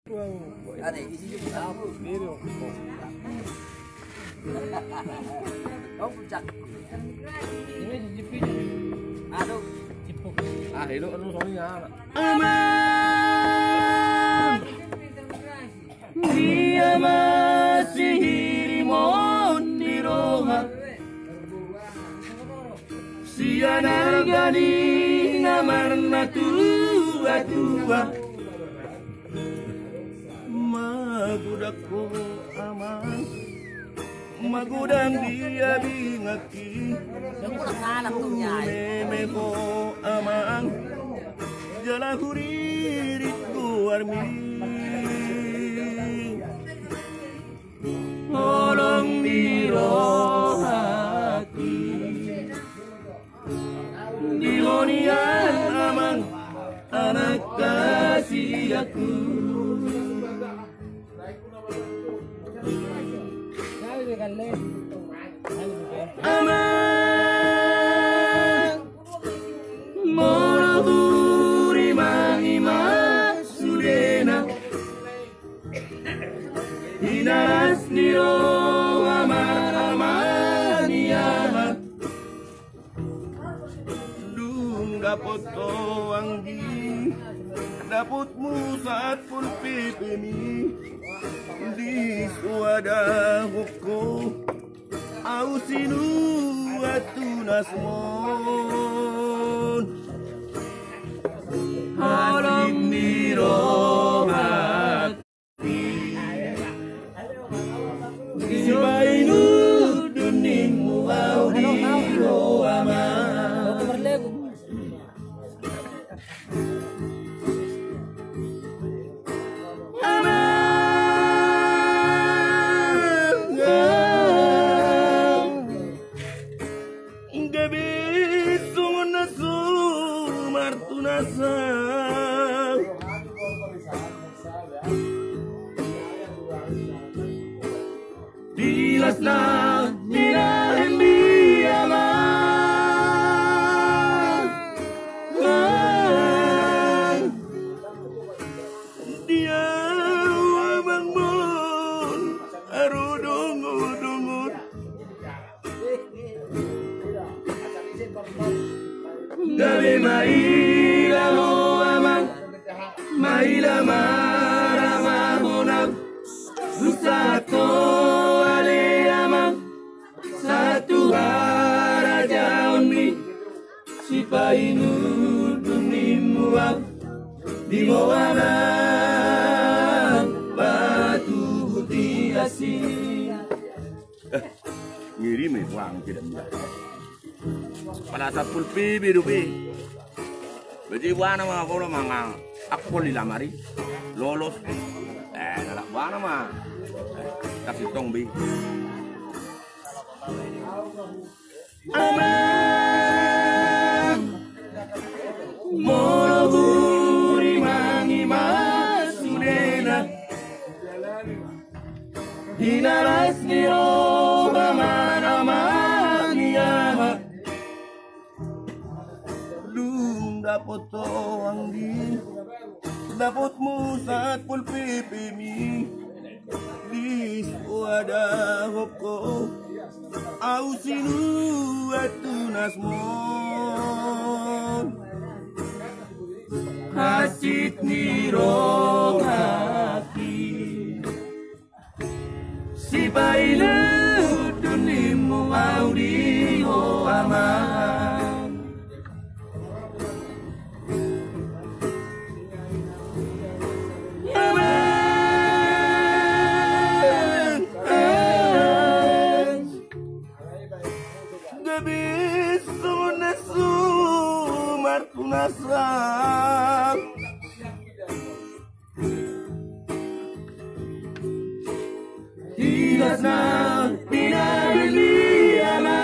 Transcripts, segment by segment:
Ada isi juga tahu. Biru. Kau puncak. Ini cicipi. Aduh. Cipuk. Ah, itu anu soalnya. Aman. Dia masih rimon di roha. Siana gani namarna tua-tua. Magudakku aman. Magudang dia bingaki. Meme ko amang. Jala huririt ku armi. Tolong dirohati. Dihonian amang anak kasih aku. Aman morahuri mangima sudena hinaras niro amar-amaniahat dung dapot toanggi dapotmu saat pun pipini di suada hukum ausinu atunasmon halam dirohati sibainu dunimu audio aman Dilas na dinahendi aman dia wabang mon arudungut-dungut gawe maila ho amang maila maramahunag Usato ale amang satu harajaun mi sipainu dunimuak di bawah batu putih asin. Ngirim uang tidak mudah. Pada saat pulpi birupi, bejiwana mga kono mga akpol nilamari lolos. Nalak buana mah kasih tongbi aman morahuri mangima sudena hinaras niro aman-amaniaha dung dapot toanggi dapotmu saat pulpipimi di suada hoko ausinu atunasmon hasit nirohati si baile dunimu audio aman Nasab Hilas na pinabili aman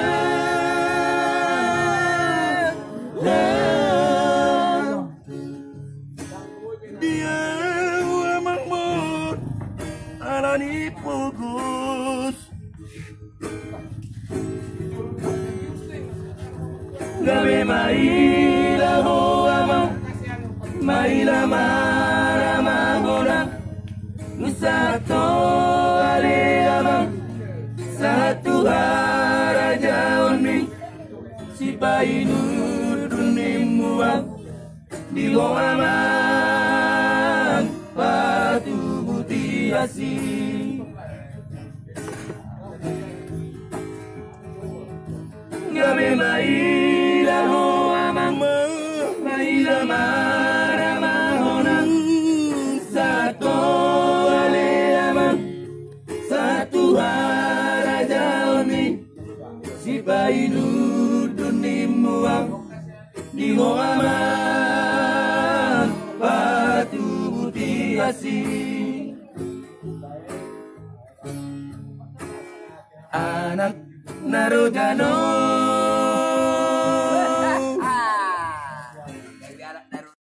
dia amang mo alani pugus gawe maila ho amang maila maramahona Satu aleama satu raja oni si painu dunimuang di aman patu mutiasi ngabe maila ho amang maila marama honang satu satu raja oni si painu dunimuang di aman patu mutiasi anak narogano